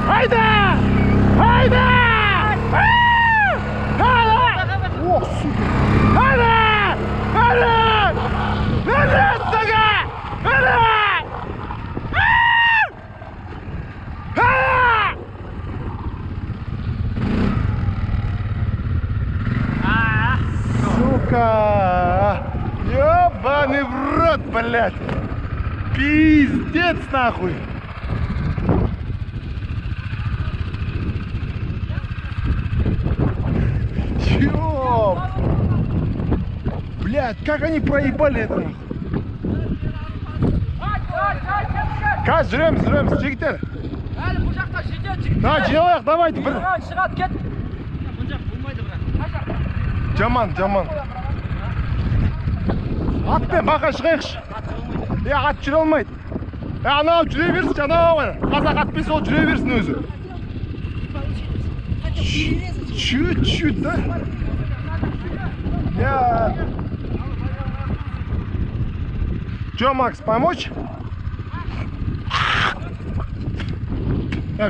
Haydi! Haydi! Haydi! Oh, süper. Haydi! Haydi! Haydi! Haydi! Сука! Ёбаный в рот, блядь! Пиздец нахуй! Ёб! Блядь, как они проебали это нахуй! Каз, жүреміз, жігіттер! Әлі бұл жақта жиден Да, жиналайық, давайте бір! шығады кет. Бұл жақ болмайды бірақ. Жаман. Атпен бақа шығайықшы. Ат жүре алмайды. Анау жүре берсін, анау. Қазақ атпен сол жүре берсін өзі. Чуть-чуть, да? Чё, Макс, помочь?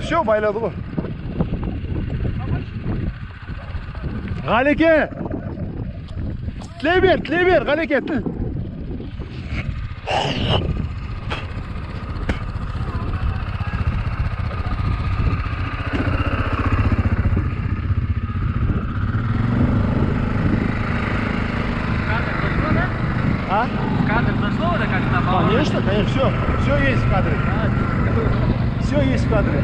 Все, байлады ғой. Ғалеке! Тілей бер, Ғалеке, тіл. А? Кадр зашло, да, как там? Конечно, все есть в кадре. Все есть в кадре.